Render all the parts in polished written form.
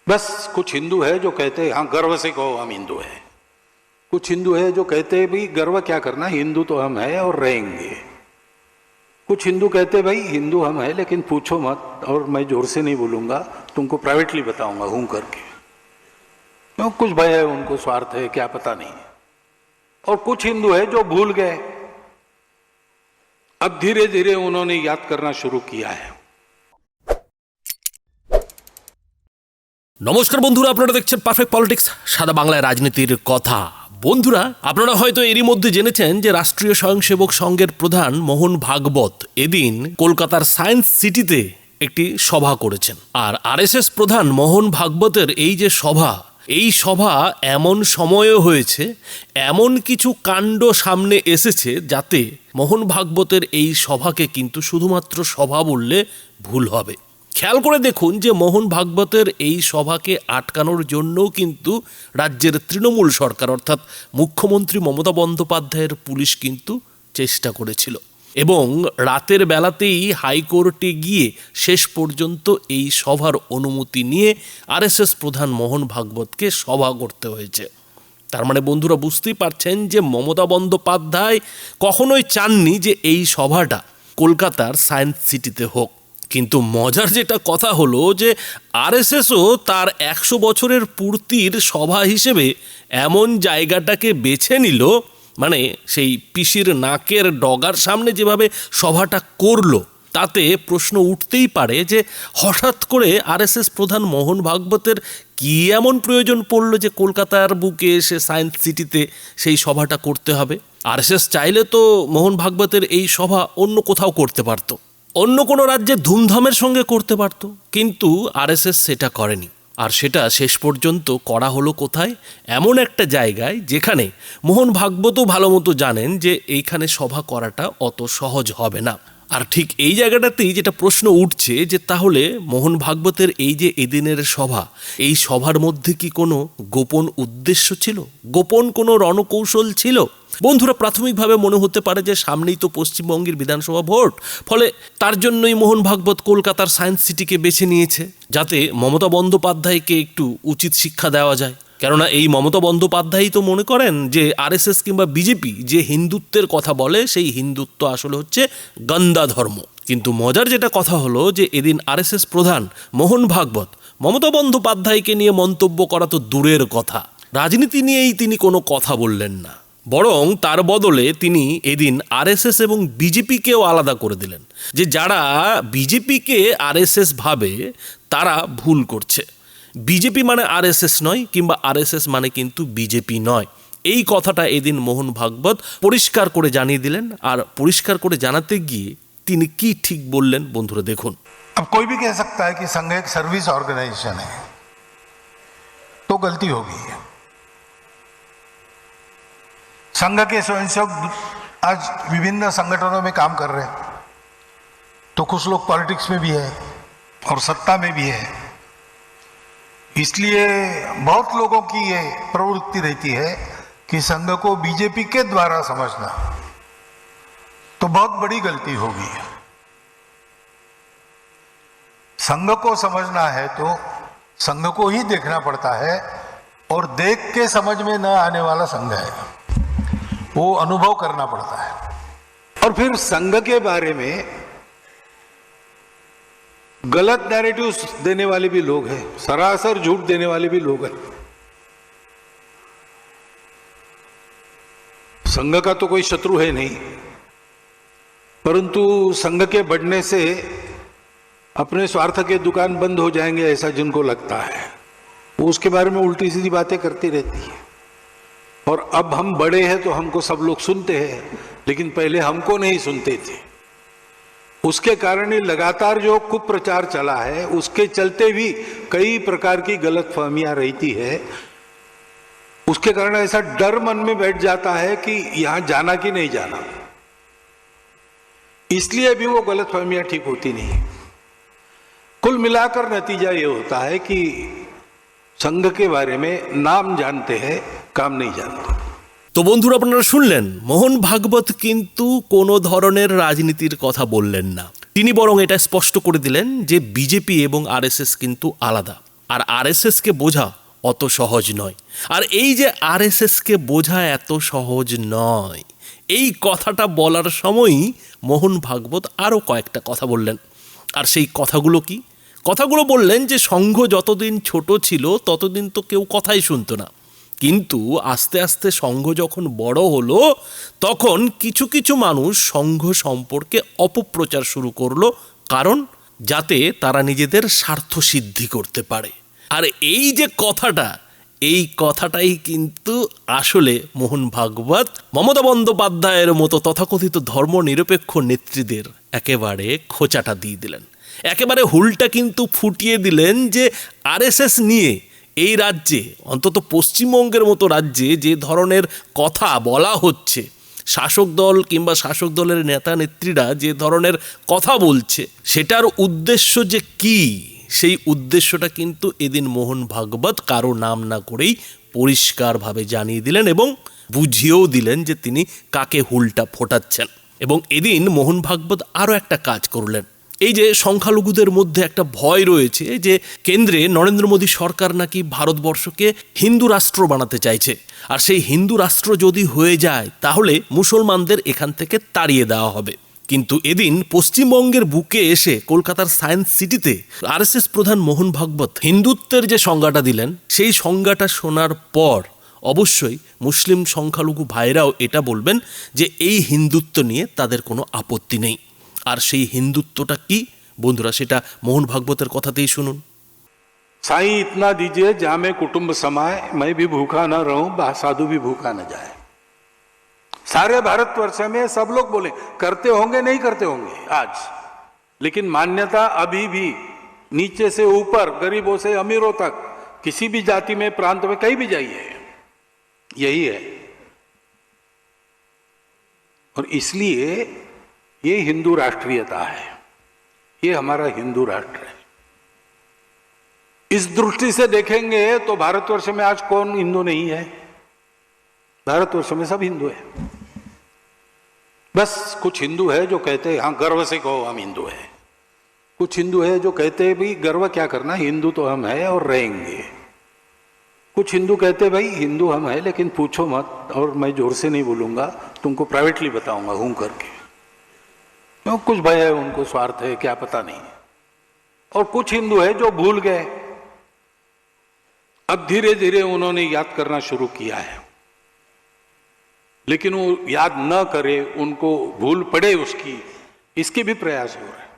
बस कुछ हिंदू है जो कहते हैं हाँ गर्व से कहो हम हिंदू हैं, कुछ हिंदू है जो कहते हैं भाई गर्व क्या करना, हिंदू तो हम हैं और रहेंगे। कुछ हिंदू कहते हैं भाई हिंदू हम हैं लेकिन पूछो मत, और मैं जोर से नहीं बोलूंगा, तुमको प्राइवेटली बताऊंगा हूं करके। क्यों? कुछ भय है, उनको स्वार्थ है, क्या पता नहीं। और कुछ हिंदू है जो भूल गए, अब धीरे धीरे उन्होंने याद करना शुरू किया है। নমস্কার বন্ধুরা, আপনারা দেখছেন পারফেক্ট পলিটিক্স, সাদা বাংলায় রাজনীতির কথা। বন্ধুরা, আপনারা হয়তো এরই মধ্যে জেনেছেন যে রাষ্ট্রীয় স্বয়ংসেবক সংঘের প্রধান মোহন ভাগবত এদিন কলকাতার সায়েন্স সিটিতে একটি সভা করেছেন। আর আরএসএস প্রধান মোহন ভাগবতের এই সভা এমন সময়েও হয়েছে, এমন কিছু কাণ্ড সামনে এসেছে যাতে মোহন ভাগবতের এই সভাকে কিন্তু শুধুমাত্র সভা বললে ভুল হবে। খেয়াল করে দেখুন যে মোহন ভাগবতের এই সভাকে আটকানোর জন্যও কিন্তু রাজ্যের তৃণমূল সরকার অর্থাৎ মুখ্যমন্ত্রী মমতা বন্দ্যোপাধ্যায়ের পুলিশ কিন্তু চেষ্টা করেছিল, এবং রাতের বেলাতেই হাইকোর্টে গিয়ে শেষ পর্যন্ত এই সভার অনুমতি নিয়ে আরএসএস প্রধান মোহন ভাগবতকে সভা করতে হয়েছে। তার মানে বন্ধুরা বুঝতেই পারছেন যে মমতা বন্দ্যোপাধ্যায় কখনোই চাননি যে এই সভাটা কলকাতার সায়েন্স সিটিতে হোক। কিন্তু মজার যেটা কথা হলো যে আরএসএসও তার 100 বছরের পূর্তির সভা হিসেবে এমন জায়গাটাকে বেছে নিল, মানে সেই পিসির নাকের ডগার সামনে যেভাবে সভাটা করলো, তাতে প্রশ্ন উঠতেই পারে যে হঠাৎ করে আরএসএস প্রধান মোহন ভাগবতের কী এমন প্রয়োজন পড়লো যে কলকাতার বুকে এসে সায়েন্স সিটিতে সেই সভাটা করতে হবে। আরএসএস চাইলে তো মোহন ভাগবতের এই সভা অন্য কোথাও করতে পারতো, অন্য কোনো রাজ্যে ধুমধামের সঙ্গে করতে পারত, কিন্তু আরএসএস সেটা করেনি। আর সেটা শেষ পর্যন্ত করা হলো কোথায়? এমন একটা জায়গায় যেখানে মোহন ভাগবতও ভালো মতো জানেন যে এইখানে সভা করাটা অত সহজ হবে না। আর ঠিক এই জায়গাটাতেই যেটা প্রশ্ন উঠছে যে তাহলে মোহন ভাগবতের এই যে এদিনের সভা, এই সভার মধ্যে কি কোনো গোপন উদ্দেশ্য ছিল, গোপন কোনো রণকৌশল ছিল? বন্ধুরা, প্রাথমিকভাবে মনে হতে পারে যে সামনেই তো পশ্চিমবঙ্গের বিধানসভা ভোট, ফলে তার জন্যই মোহন ভাগবত কলকাতার সায়েন্স সিটিকে বেছে নিয়েছে যাতে মমতা বন্দ্যোপাধ্যায়কে একটু উচিত শিক্ষা দেওয়া যায়। কেননা এই মমতা বন্দ্যোপাধ্যায়ই তো মনে করেন যে আরএসএস কিংবা বিজেপি যে হিন্দুত্বের কথা বলে সেই হিন্দুত্ব আসলে হচ্ছে গন্দা ধর্ম। কিন্তু মজার যেটা কথা হলো যে এদিন আরএসএস প্রধান মোহন ভাগবত মমতা বন্দ্যোপাধ্যায়কে নিয়ে মন্তব্য করা তো দূরের কথা, রাজনীতি নিয়েই তিনি কোনো কথা বললেন না, বরং তার বদলে তিনি এদিন আরএসএস এবং বিজেপিকেও আলাদা করে দিলেন যে যারা বিজেপিকে আরএসএস ভাবে তারা ভুল করছে। বিজেপি মানে আরএসএস নয়, কিংবা আরএসএস মানে কিন্তু বিজেপি নয়। এই কথাটা এদিন মোহন ভাগবত পরিষ্কার করে জানিয়ে দিলেন। আর পরিষ্কার করে জানাতে গিয়ে তিনি কি ঠিক বললেন বন্ধুরা দেখুন। अब कोई भी कह सकता है कि संघ एक सर्विस ऑर्गेनाइजेशन है, तो गलती होगी। संघ के स्वयंसेवक आज विभिन्न संगठनों में काम कर रहे हैं, तो कुछ लोग पॉलिटिक्स में भी है और सत्ता में भी है, इसलिए बहुत लोगों की ये प्रवृत्ति रहती है कि संघ को बीजेपी के द्वारा समझना, तो बहुत बड़ी गलती होगी। संघ को समझना है तो संघ को ही देखना पड़ता है, और देख के समझ में न आने वाला संघ है, वो अनुभव करना पड़ता है। और फिर संघ के बारे में गलत नैरेटिव देने वाले भी लोग हैं, सरासर झूठ देने वाले भी लोग हैं। संघ का तो कोई शत्रु है नहीं, परंतु संघ के बढ़ने से अपने स्वार्थ के दुकान बंद हो जाएंगे ऐसा जिनको लगता है, वो उसके बारे में उल्टी सीधी बातें करती रहती है। और अब हम बड़े हैं तो हमको सब लोग सुनते हैं, लेकिन पहले हमको नहीं सुनते थे। उसके कारण ही लगातार जो कुप्रचार चला है, उसके चलते भी कई प्रकार की गलतफहमियां रहती है। उसके कारण ऐसा डर मन में बैठ जाता है कि यहां जाना कि नहीं जाना, इसलिए भी वो गलतफहमियां ठीक होती नहीं। कुल मिलाकर नतीजा ये होता है कि संघ के बारे में नाम जानते हैं, काम नहीं जानते। তো বন্ধুরা, আপনারা শুনলেন মোহন ভাগবত কিন্তু কোনো ধরনের রাজনীতির কথা বললেন না। তিনি বরং এটা স্পষ্ট করে দিলেন যে বিজেপি এবং আরএসএস কিন্তু আলাদা। আর আরএসএসকে বোঝা অত সহজ নয়। আর এই যে আরএসএসকে বোঝা এত সহজ নয়, এই কথাটা বলার সময়ই মোহন ভাগবত আরও কয়েকটা কথা বললেন। আর সেই কথাগুলো কি? কথাগুলো বললেন যে সংঘ যতদিন ছোট ছিল ততদিন তো কেউ কথাই শুনতো না, কিন্তু আস্তে আস্তে সংঘ যখন বড় হলো তখন কিছু কিছু মানুষ সংঘ সম্পর্কে অপপ্রচার শুরু করলো, কারণ যাতে তারা নিজেদের স্বার্থ সিদ্ধি করতে পারে। আর এই যে কথাটা, এই কথাটাই কিন্তু আসলে মোহন ভাগবত মমতা বন্দ্যোপাধ্যায়ের মতো তথাকথিত ধর্মনিরপেক্ষ নেত্রীদের একেবারে খোঁচাটা দিয়ে দিলেন, একেবারে হুলটা কিন্তু ফুটিয়ে দিলেন যে আরএসএস নিয়ে এই রাজ্যে, অন্তত পশ্চিমবঙ্গের মতো রাজ্যে যে ধরনের কথা বলা হচ্ছে, শাসক দল কিংবা শাসক দলের নেতা নেত্রীরা যে ধরনের কথা বলছে, সেটার উদ্দেশ্য যে কী, সেই উদ্দেশ্যটা কিন্তু এদিন মোহন ভাগবত কারো নাম না করেই পরিষ্কারভাবে জানিয়ে দিলেন এবং বুঝিয়েও দিলেন যে তিনি কাকে হুলটা ফোটাচ্ছেন। এবং এদিন মোহন ভাগবত আরও একটা কাজ করলেন। এই যে সংখ্যালঘুদের মধ্যে একটা ভয় রয়েছে যে কেন্দ্রে নরেন্দ্র মোদী সরকার নাকি ভারতবর্ষকে হিন্দু রাষ্ট্র বানাতে চাইছে, আর সেই হিন্দু রাষ্ট্র যদি হয়ে যায় তাহলে মুসলমানদের এখান থেকে তাড়িয়ে দেওয়া হবে। কিন্তু এদিন পশ্চিমবঙ্গের বুকে এসে কলকাতার সায়েন্স সিটিতে আরএসএস প্রধান মোহন ভাগবত হিন্দুত্বের যে সংজ্ঞাটা দিলেন, সেই সংজ্ঞাটা শোনার পর অবশ্যই মুসলিম সংখ্যালঘু ভাইরাও এটা বলবেন যে এই হিন্দুত্ব নিয়ে তাদের কোনো আপত্তি নেই। আর সেই হিন্দুত্বটা কি বন্ধুরা, সেটা মোহন ভাগবতের কথাতেই শুনুন। साईं इतना दीजिए जहां में कुटुंब समाए, मैं भी भूखा न रहूं, साधु भी भूखा न जाए। सारे भारतवर्ष में सब लोग बोले, करते होंगे नहीं करते होंगे आज, लेकिन मान्यता अभी भी नीचे से ऊपर, गरीबों से अमीरों तक, किसी भी जाति में, प्रांत में, कहीं भी जाइए, यही है। और इसलिए ये हिंदू राष्ट्रीयता है, ये हमारा हिंदू राष्ट्र है। इस दृष्टि से देखेंगे तो भारतवर्ष में आज कौन हिंदू नहीं है? भारतवर्ष में सब हिंदू है। बस कुछ हिंदू है जो कहते हैं हाँ गर्व से कहो हम हिंदू है, कुछ हिंदू है जो कहते हैं भाई गर्व क्या करना, हिंदू तो हम है और रहेंगे। कुछ हिंदू कहते भाई हिंदू हम है लेकिन पूछो मत, और मैं जोर से नहीं बोलूंगा, तुमको प्राइवेटली बताऊंगा हूं करके। क्यों? कुछ भय है उनको, स्वार्थ है, क्या पता नहीं। और कुछ हिंदू है जो भूल गए, अब धीरे धीरे उन्होंने याद करना शुरू किया है, लेकिन वो याद न करे, उनको भूल पड़े उसकी, इसके भी प्रयास हो रहे हैं।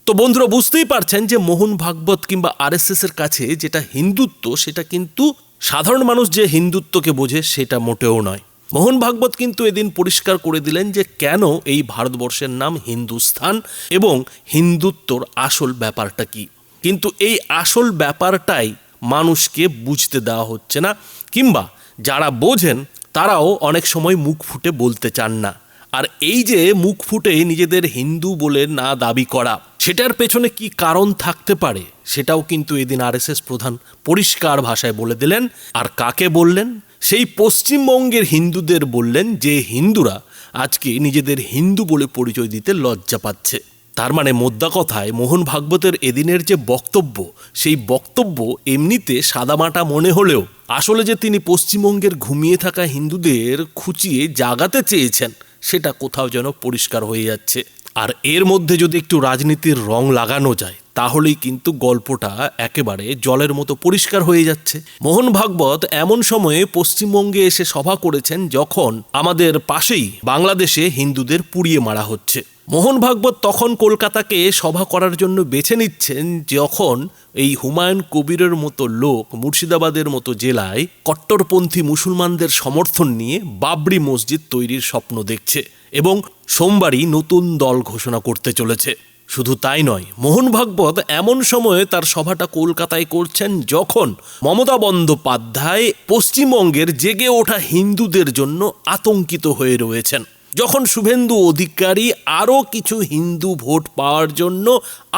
তো বন্ধুরা বুঝতেই পারছেন যে মোহন ভাগবত কিংবা আরএসএস এর কাছে যেটা হিন্দুত্ব, সেটা কিন্তু সাধারণ মানুষ যে হিন্দুত্বকে বোঝে সেটা মোটেও নয়। মোহন ভাগবত কিন্তু এদিন পরিষ্কার করে দিলেন যে কেন এই ভারতবর্ষের নাম হিন্দুস্থান এবং হিন্দুত্বর আসল ব্যাপারটা কি। কিন্তু এই আসল ব্যাপারটাই মানুষকে বুঝতে দেওয়া হচ্ছে না, কিংবা যারা বোঝেন তারাও অনেক সময় মুখ ফুটে বলতে চান না। আর এই যে মুখ ফুটে নিজেদের হিন্দু বলে না দাবি করা, সেটার পেছনে কি কারণ থাকতে পারে সেটাও কিন্তু এদিন আরএসএস প্রধান পরিষ্কার ভাষায় বলে দিলেন। আর কাকে বললেন? সেই পশ্চিমবঙ্গের হিন্দুদের বললেন যে হিন্দুরা আজকে নিজেদের হিন্দু বলে পরিচয় দিতে লজ্জা পাচ্ছে। তার মানে মোদ্দা কথায় মোহন ভাগবতের এদিনের যে বক্তব্য, সেই বক্তব্য এমনিতে সাদামাটা মনে হলেও আসলে যে তিনি পশ্চিমবঙ্গের ঘুমিয়ে থাকা হিন্দুদের খুঁচিয়ে জাগাতে চেয়েছেন সেটা কোথাও যেন পরিষ্কার হয়ে যাচ্ছে। আর এর মধ্যে যদি একটু রাজনীতির রং লাগানো যায় তাহলেই কিন্তু গল্পটা একেবারে জলের মতো পরিষ্কার হয়ে যাচ্ছে। মোহন ভাগবত এমন সময়ে পশ্চিমবঙ্গে এসে সভা করেছেন যখন আমাদের পাশেই বাংলাদেশে হিন্দুদের পুড়িয়ে মারা হচ্ছে। মোহন ভাগবত তখন কলকাতাকে সভা করার জন্য বেছে নিচ্ছেন যখন এই হুমায়ুন কবিরের মতো লোক মুর্শিদাবাদের মতো জেলায় কট্টরপন্থী মুসলমানদের সমর্থন নিয়ে বাবরি মসজিদ তৈরির স্বপ্ন দেখছে এবং সোমবারই নতুন দল ঘোষণা করতে চলেছে। শুধু তাই নয়, মোহন ভাগবত এমন সময়ে তার সভাটা কলকাতায় করছেন যখন মমতা বন্দ্যোপাধ্যায় পশ্চিমবঙ্গের জেগে ওঠা হিন্দুদের জন্য আতঙ্কিত হয়ে রয়েছেন, যখন শুভেন্দু অধিকারী আরও কিছু হিন্দু ভোট পাওয়ার জন্য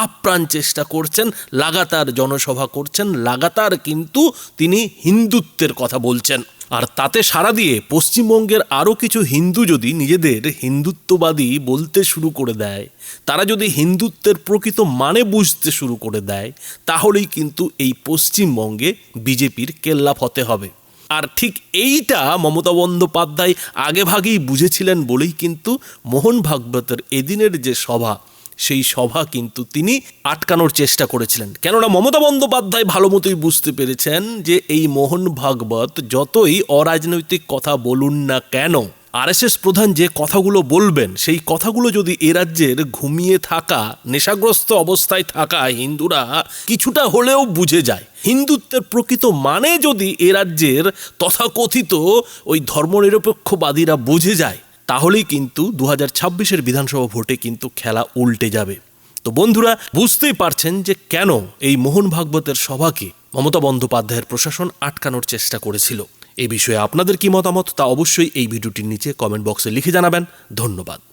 আপ্রাণ চেষ্টা করছেন, লাগাতার জনসভা করছেন, লাগাতার কিন্তু তিনি হিন্দুত্বের কথা বলছেন। আর তাতে সাড়া দিয়ে পশ্চিমবঙ্গের আরও কিছু হিন্দু যদি নিজেদের হিন্দুত্ববাদী বলতে শুরু করে দেয়, তারা যদি হিন্দুত্বের প্রকৃত মানে বুঝতে শুরু করে দেয়, তাহলেই কিন্তু এই পশ্চিমবঙ্গে বিজেপির কেল্লা ফতে হবে। আর ঠিক এইটা মমতা বন্দ্যোপাধ্যায় আগেভাগেই বুঝেছিলেন বলেই কিন্তু মোহন ভাগবতের এদিনের যে সভা, সেই সভা কিন্তু তিনি আটকানোর চেষ্টা করেছিলেন। কেননা মমতা বন্দ্যোপাধ্যায় ভালো মতোই বুঝতে পেরেছেন যে এই মোহন ভাগবত যতই অরাজনৈতিক কথা বলুন না কেন, আরএসএস প্রধান যে কথাগুলো বলবেন সেই কথাগুলো যদি এ রাজ্যের ঘুমিয়ে থাকা, নেশাগ্রস্ত অবস্থায় থাকা হিন্দুরা কিছুটা হলেও বুঝে যায়, হিন্দুত্বের প্রকৃত মানে যদি এ রাজ্যের তথাকথিত ওই ধর্মনিরপেক্ষবাদীরা বুঝে যায়, তাহলেই কিন্তু 2026-এর বিধানসভা ভোটে কিন্তু খেলা উল্টে যাবে। তো বন্ধুরা, বুঝতেই পারছেন যে কেন এই মোহন ভাগবতের সভাকে মমতা বন্দ্যোপাধ্যায়ের প্রশাসন আটকানোর চেষ্টা করেছিল। এই বিষয়ে আপনাদের কি মতামত তা অবশ্যই এই ভিডিওটির নিচে কমেন্ট বক্সে লিখে জানাবেন। ধন্যবাদ।